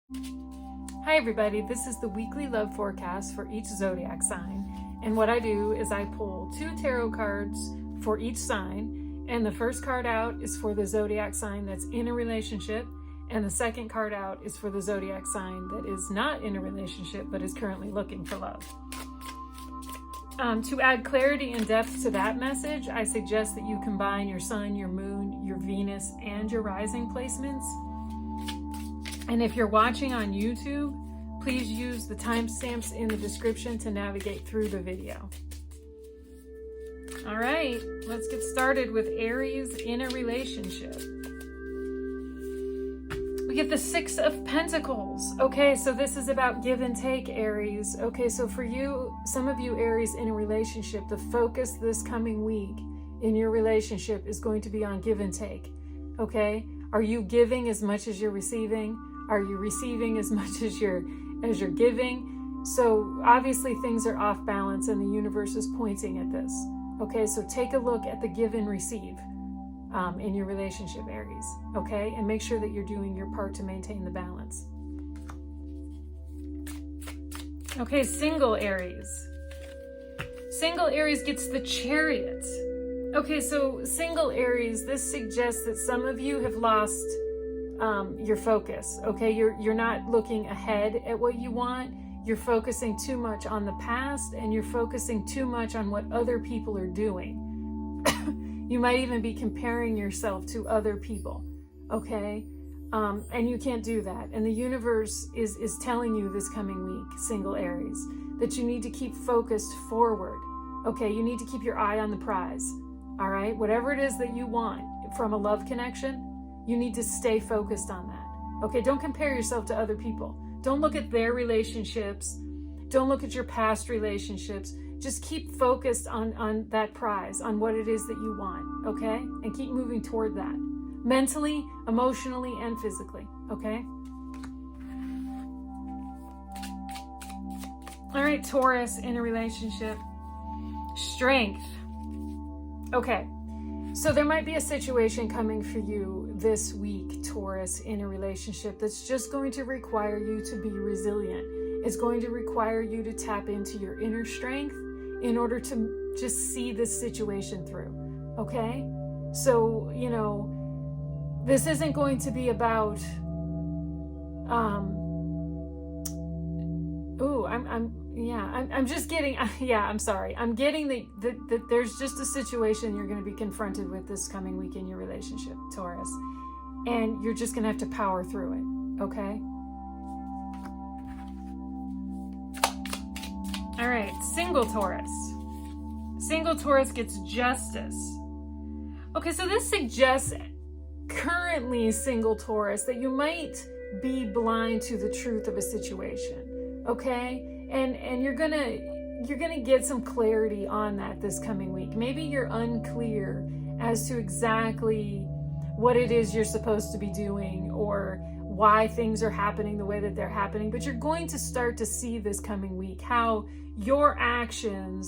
Hi everybody, this is the weekly love forecast for each zodiac sign. And what I do is I pull 2 tarot cards for each sign. And the first card out is for the zodiac sign that's in a relationship. And the second card out is for the zodiac sign that is not in a relationship but is currently looking for love. To add clarity and depth to that message, I suggest that you combine your sun, your moon, your Venus, and your rising placements. And if you're watching on YouTube, please use the timestamps in the description to navigate through the video. All right, let's get started with Aries in a relationship. We get the 6 of Pentacles. Okay, so this is about give and take, Aries. Okay, so for you, some of you Aries in a relationship, the focus this coming week in your relationship is going to be on give and take. Okay, are you giving as much as you're receiving? Are you receiving as much as you're giving? So obviously things are off balance and the universe is pointing at this. Okay, so take a look at the give and receive in your relationship, Aries. Okay, and make sure that you're doing your part to maintain the balance. Okay, single Aries. Single Aries gets the Chariot. Okay, so single Aries, this suggests that some of you have lost your focus. Okay, you're not looking ahead at what you want. You're focusing too much on the past, and you're focusing too much on what other people are doing. You might even be comparing yourself to other people. Okay, and you can't do that. And the universe is telling you this coming week, single Aries, that you need to keep focused forward. Okay, you need to keep your eye on the prize. All right, whatever it is that you want from a love connection, you need to stay focused on that. Okay, don't compare yourself to other people. Don't look at their relationships. Don't look at your past relationships. Just keep focused on that prize, on what it is that you want, okay? And keep moving toward that. Mentally, emotionally, and physically, okay? All right, Taurus in a relationship. Strength. Okay. So there might be a situation coming for you this week, Taurus, in a relationship that's just going to require you to be resilient. It's going to require you to tap into your inner strength in order to just see this situation through, okay? So, you know, this isn't going to be about, I'm getting that there's just a situation you're going to be confronted with this coming week in your relationship, Taurus. And you're just going to have to power through it, okay? All right, single Taurus. Single Taurus gets Justice. Okay, so this suggests currently single Taurus that you might be blind to the truth of a situation, okay? And you're gonna get some clarity on that this coming week. Maybe you're unclear as to exactly what it is you're supposed to be doing or why things are happening the way that they're happening, but you're going to start to see this coming week how your actions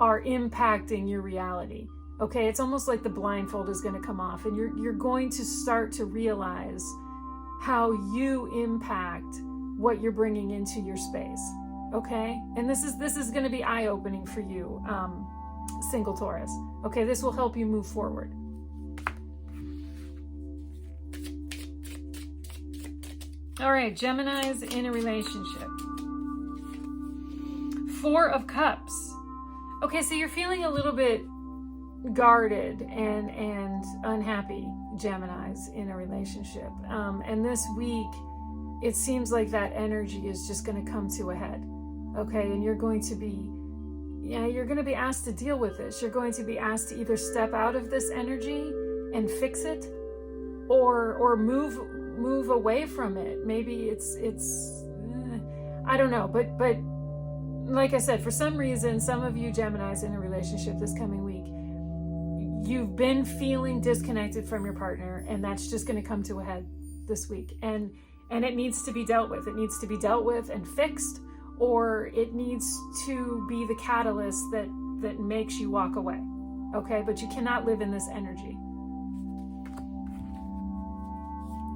are impacting your reality. Okay, it's almost like the blindfold is going to come off, and you're going to start to realize how you impact what you're bringing into your space. Okay, and this is going to be eye-opening for you, single Taurus. Okay, this will help you move forward. All right, Geminis in a relationship. 4 of Cups. Okay, so you're feeling a little bit guarded and unhappy, Geminis, in a relationship. And this week, it seems like that energy is just going to come to a head. Okay, and you're going to be asked to deal with this. You're going to be asked to either step out of this energy and fix it, or move away from it. Maybe it's I don't know, but like I said, for some reason, some of you Geminis in a relationship this coming week, you've been feeling disconnected from your partner, and that's just going to come to a head this week. And it needs to be dealt with. It needs to be dealt with and fixed, or it needs to be the catalyst that makes you walk away. Okay, but you cannot live in this energy.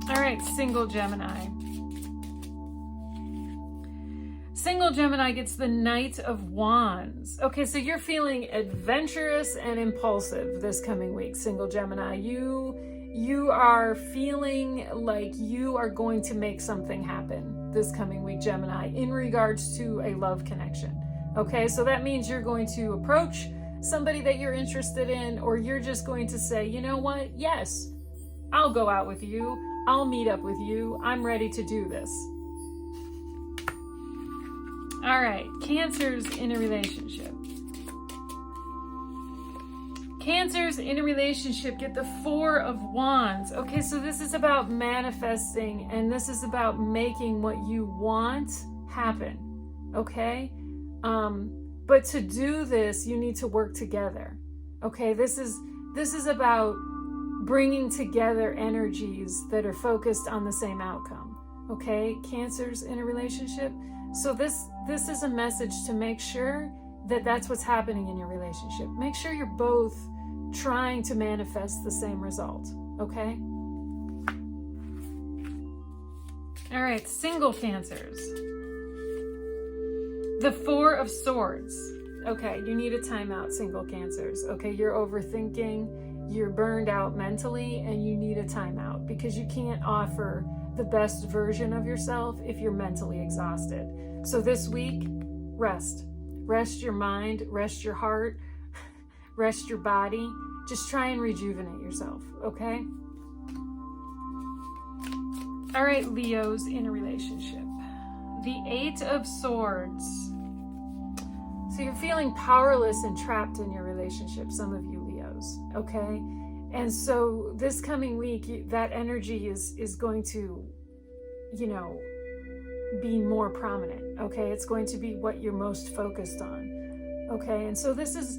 All right, single Gemini. Single Gemini gets the Knight of Wands. Okay, so you're feeling adventurous and impulsive this coming week, Single Gemini. You are feeling like you are going to make something happen this coming week, Gemini, in regards to a love connection. Okay, so that means you're going to approach somebody that you're interested in, or you're just going to say, you know what? Yes, I'll go out with you. I'll meet up with you. I'm ready to do this. All right, Cancers in a relationship. Cancers in a relationship get the Four of Wands. Okay, so this is about manifesting, and this is about making what you want happen. Okay? But to do this, you need to work together. Okay, this is about bringing together energies that are focused on the same outcome. Okay, Cancers in a relationship. So this is a message to make sure that that's what's happening in your relationship. Make sure you're both trying to manifest the same result. Okay? All right, single Cancers. The Four of Swords. Okay, you need a timeout, single Cancers. Okay, you're overthinking, you're burned out mentally, and you need a timeout because you can't offer the best version of yourself if you're mentally exhausted. So this week, rest. Rest your mind, rest your heart, rest your body. Just try and rejuvenate yourself, okay? All right, Leos in a relationship. The Eight of Swords. So you're feeling powerless and trapped in your relationship, some of you Leos, okay? And so this coming week, that energy is going to, be more prominent, okay? It's going to be what you're most focused on, okay? And so this is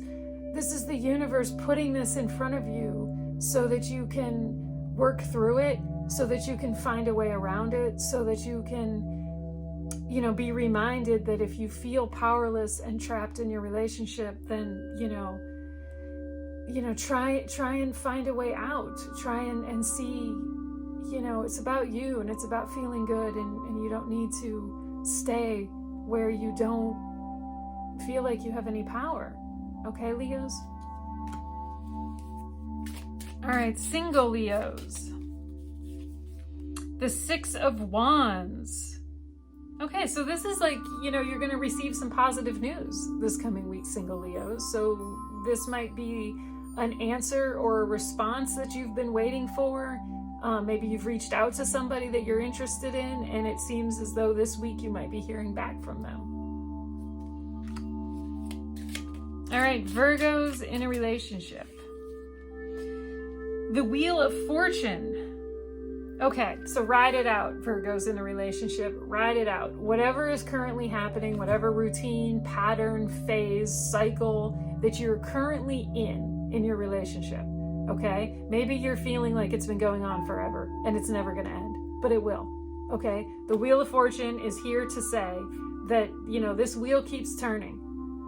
the universe putting this in front of you so that you can work through it, so that you can find a way around it, so that you can, be reminded that if you feel powerless and trapped in your relationship, then, try and find a way out. Try and see, it's about you and it's about feeling good, and you don't need to stay where you don't feel like you have any power. Okay, Leos? All right, single Leos. The Six of Wands. Okay, so this is like, you're going to receive some positive news this coming week, single Leos. So this might be an answer or a response that you've been waiting for. Maybe you've reached out to somebody that you're interested in, and it seems as though this week you might be hearing back from them. All right, Virgos in a relationship. The Wheel of Fortune. Okay, so ride it out, Virgos in a relationship. Ride it out. Whatever is currently happening, whatever routine, pattern, phase, cycle that you're currently in your relationship, okay? Maybe you're feeling like it's been going on forever and it's never going to end, but it will, okay? The Wheel of Fortune is here to say that, this wheel keeps turning,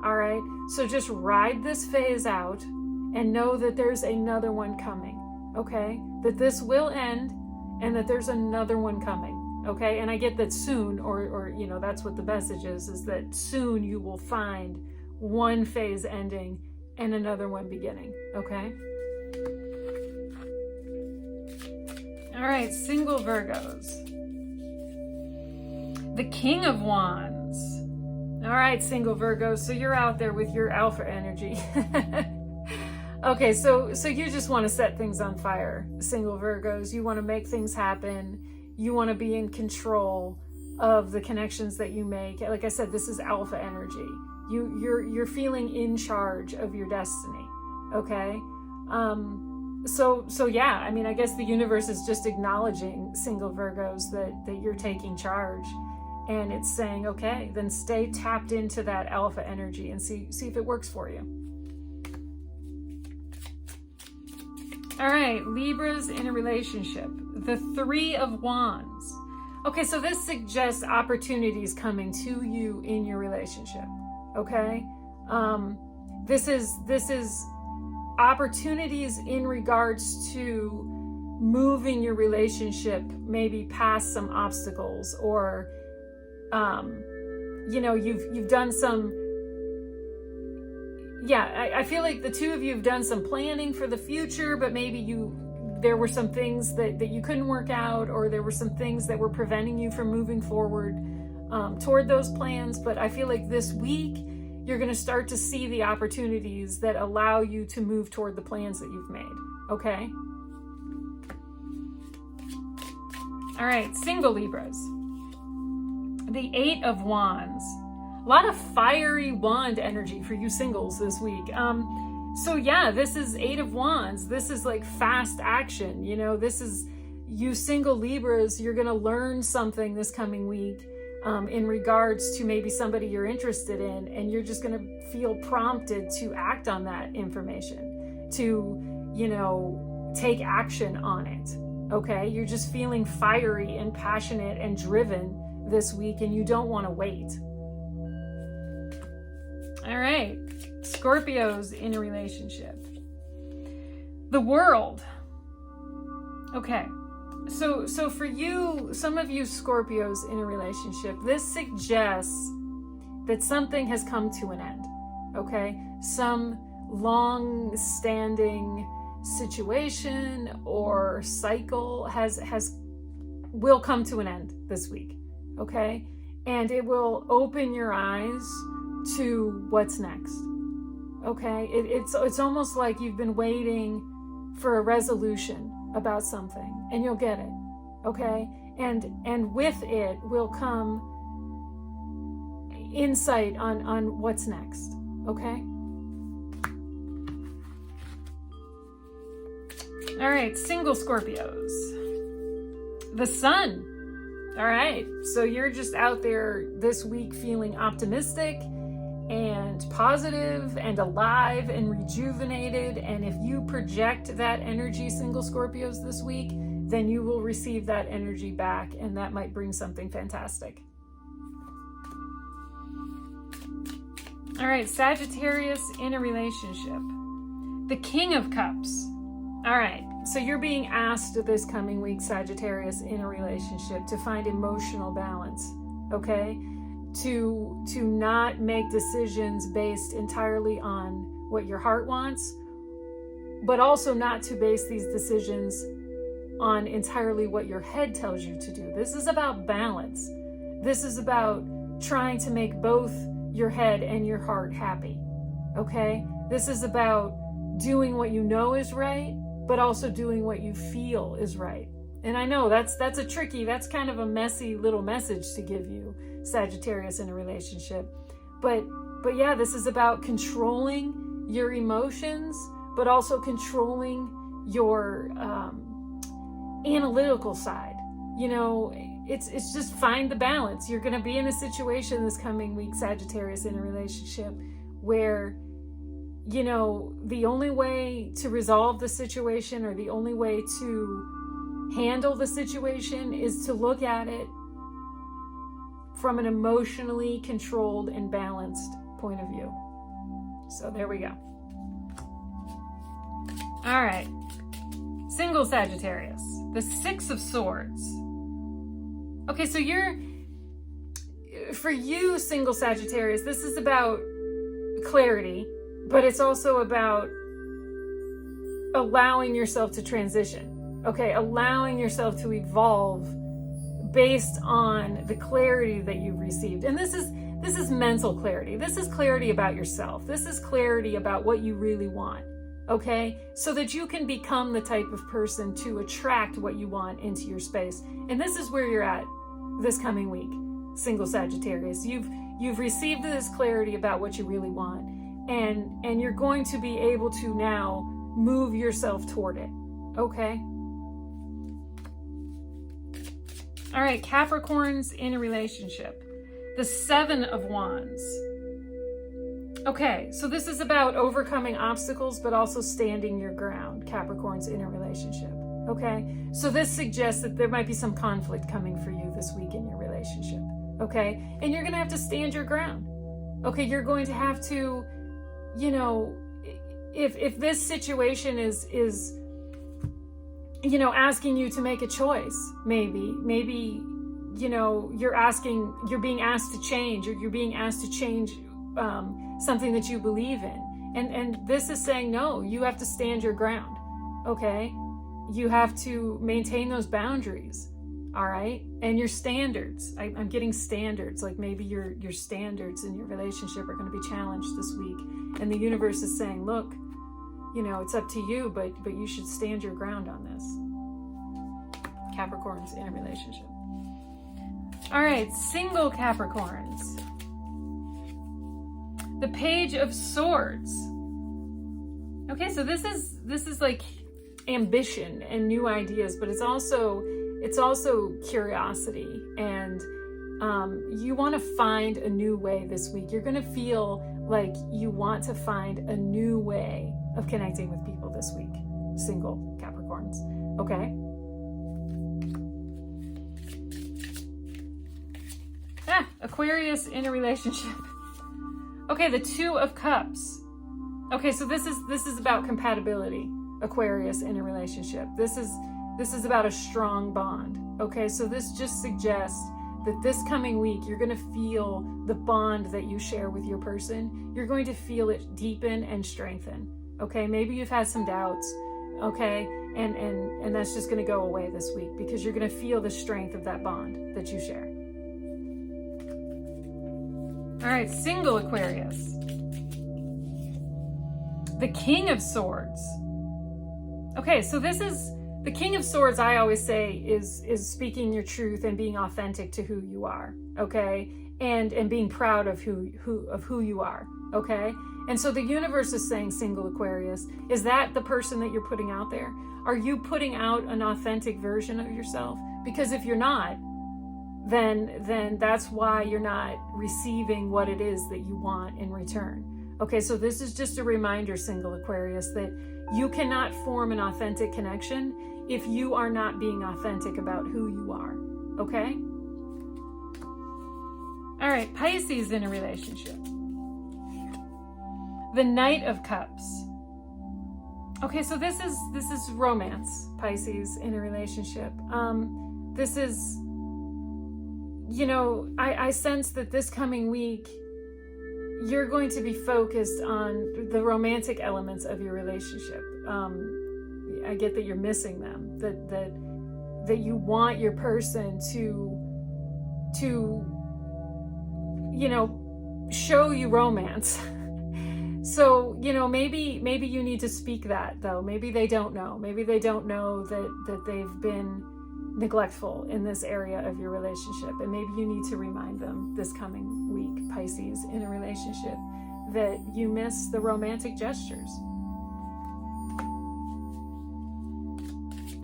all right? So just ride this phase out and know that there's another one coming, okay? That this will end and that there's another one coming, okay? And I get that soon, or that's what the message is that soon you will find one phase ending and another one beginning, okay? All right, single Virgos. The King of Wands. All right, single Virgos, so you're out there with your alpha energy. Okay, so you just want to set things on fire, single Virgos. You want to make things happen. You want to be in control of the connections that you make. Like I said, this is alpha energy. You're feeling in charge of your destiny. Okay? So yeah, I mean, I guess the universe is just acknowledging, single Virgos, that you're taking charge. And it's saying, okay, then stay tapped into that alpha energy and see if it works for you. All right, Libras in a relationship. The Three of Wands. Okay, so this suggests opportunities coming to you in your relationship. Okay, this is opportunities in regards to moving your relationship maybe past some obstacles, or you know, you've done some, yeah, I feel like the two of you have done some planning for the future, but maybe there were some things that you couldn't work out, or there were some things that were preventing you from moving forward toward those plans. But I feel like this week, you're going to start to see the opportunities that allow you to move toward the plans that you've made, okay? All right, single Libras. The 8 of Wands. A lot of fiery wand energy for you singles this week. So yeah, this is 8 of Wands. This is like fast action. You know, this is you single Libras. You're going to learn something this coming week in regards to maybe somebody you're interested in, and you're just going to feel prompted to act on that information, to, you know, take action on it. Okay, you're just feeling fiery and passionate and driven this week, and you don't want to wait. All right, Scorpios in a relationship. The World. Okay, so for you, some of you Scorpios in a relationship, this suggests that something has come to an end. Okay, some long-standing situation or cycle will come to an end this week, okay? And it will open your eyes to what's next, okay? It's almost like you've been waiting for a resolution about something, and you'll get it, okay? And with it will come insight on what's next, okay? All right, single Scorpios. The Sun. All right, so you're just out there this week feeling optimistic and positive and alive and rejuvenated. And if you project that energy, single Scorpios, this week, then you will receive that energy back, and that might bring something fantastic. All right, Sagittarius in a relationship. The King of Cups. All right, so you're being asked this coming week, Sagittarius, in a relationship, to find emotional balance, okay? To not make decisions based entirely on what your heart wants, but also not to base these decisions on entirely what your head tells you to do. This is about balance. This is about trying to make both your head and your heart happy, okay? This is about doing what you know is right, but also doing what you feel is right. And I know that's kind of a messy little message to give you, Sagittarius, in a relationship. But yeah, this is about controlling your emotions, but also controlling your analytical side. You know, it's just find the balance. You're going to be in a situation this coming week, Sagittarius, in a relationship where, you know, the only way to resolve the situation, or the only way to handle the situation, is to look at it from an emotionally controlled and balanced point of view. So there we go. All right. Single Sagittarius, the 6 of Swords. Okay, so for you, single Sagittarius, this is about clarity, but it's also about allowing yourself to transition, okay? Allowing yourself to evolve based on the clarity that you've received. And this is mental clarity. This is clarity about yourself. This is clarity about what you really want, okay? So that you can become the type of person to attract what you want into your space. And this is where you're at this coming week, single Sagittarius. You've received this clarity about what you really want, and you're going to be able to now move yourself toward it, okay? All right, Capricorns in a relationship. The 7 of Wands. Okay, so this is about overcoming obstacles, but also standing your ground, Capricorns in a relationship, okay? So this suggests that there might be some conflict coming for you this week in your relationship, okay? And you're gonna have to stand your ground, okay? You're going to have to, you know, if this situation is, you know, asking you to make a choice, maybe you know, you're being asked to change, or you're being asked to change something that you believe in. And this is saying, no, you have to stand your ground, okay? You have to maintain those boundaries, all right? And your standards. I'm getting standards, like maybe your standards in your relationship are going to be challenged this week. And the universe is saying, look, you know, it's up to you, but you should stand your ground on this. Capricorns in a relationship. All right, single Capricorns. The Page of Swords. Okay, so this is like ambition and new ideas, but it's also curiosity, and you want to find a new way this week. You're going to feel like you want to find a new way of connecting with people this week, single Capricorns. Okay. Aquarius in a relationship. Okay, the Two of Cups. Okay, so this is about compatibility. Aquarius in a relationship. This is about a strong bond. Okay, so this just suggests that this coming week you're going to feel the bond that you share with your person. You're going to feel it deepen and strengthen. Okay, maybe you've had some doubts. Okay, and that's just going to go away this week, because you're going to feel the strength of that bond that you share. All right, single Aquarius. The King of Swords. Okay, so this is the King of Swords. I always say is speaking your truth and being authentic to who you are. Okay, and being proud of who you are. Okay, and so the universe is saying, single Aquarius, is that the person that you're putting out there? Are you putting out an authentic version of yourself? Because if you're not, then that's why you're not receiving what it is that you want in return. Okay, so this is just a reminder, single Aquarius, that you cannot form an authentic connection if you are not being authentic about who you are. Okay? All right, Pisces in a relationship. The Knight of Cups. Okay, so this is romance, Pisces in a relationship. This is, you know, I sense that this coming week you're going to be focused on the romantic elements of your relationship. I get that you're missing them, that you want your person to you know, show you romance. So, you know, maybe you need to speak that, though. Maybe they don't know. Maybe they don't know that they've been neglectful in this area of your relationship. And maybe you need to remind them this coming week, Pisces in a relationship, that you miss the romantic gestures.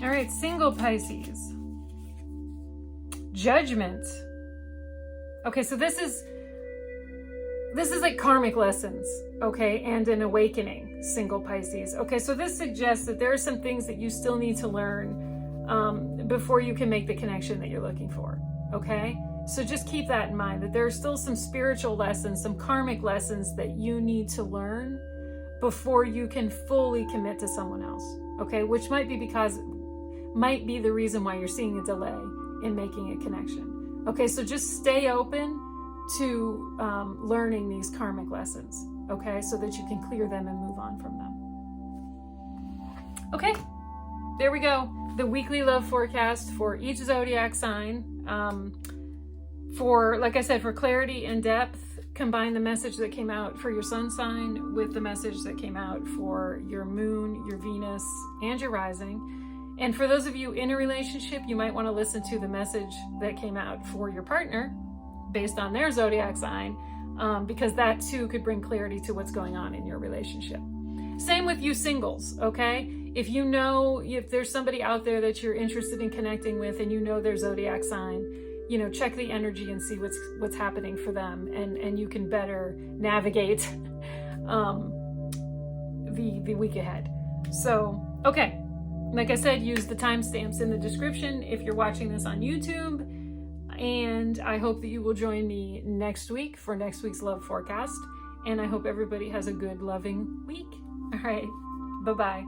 All right, single Pisces. Judgment. Okay, so this is like karmic lessons, okay, and an awakening, single Pisces. Okay, so this suggests that there are some things that you still need to learn before you can make the connection that you're looking for, okay? So just keep that in mind, that there are still some spiritual lessons, some karmic lessons that you need to learn before you can fully commit to someone else, okay? Which might be the reason why you're seeing a delay in making a connection. Okay, so just stay open to learning these karmic lessons, okay? So that you can clear them and move on from them. Okay, there we go. The weekly love forecast for each zodiac sign. For, like I said, for clarity and depth, combine the message that came out for your sun sign with the message that came out for your moon, your Venus, and your rising. And for those of you in a relationship, you might want to listen to the message that came out for your partner based on their zodiac sign, because that too could bring clarity to what's going on in your relationship. Same with you singles, okay? If you know, if there's somebody out there that you're interested in connecting with and you know their zodiac sign, you know, check the energy and see what's happening for them, and you can better navigate the week ahead. So, okay. Like I said, use the timestamps in the description if you're watching this on YouTube. And I hope that you will join me next week for next week's love forecast. And I hope everybody has a good, loving week. All right. Bye-bye.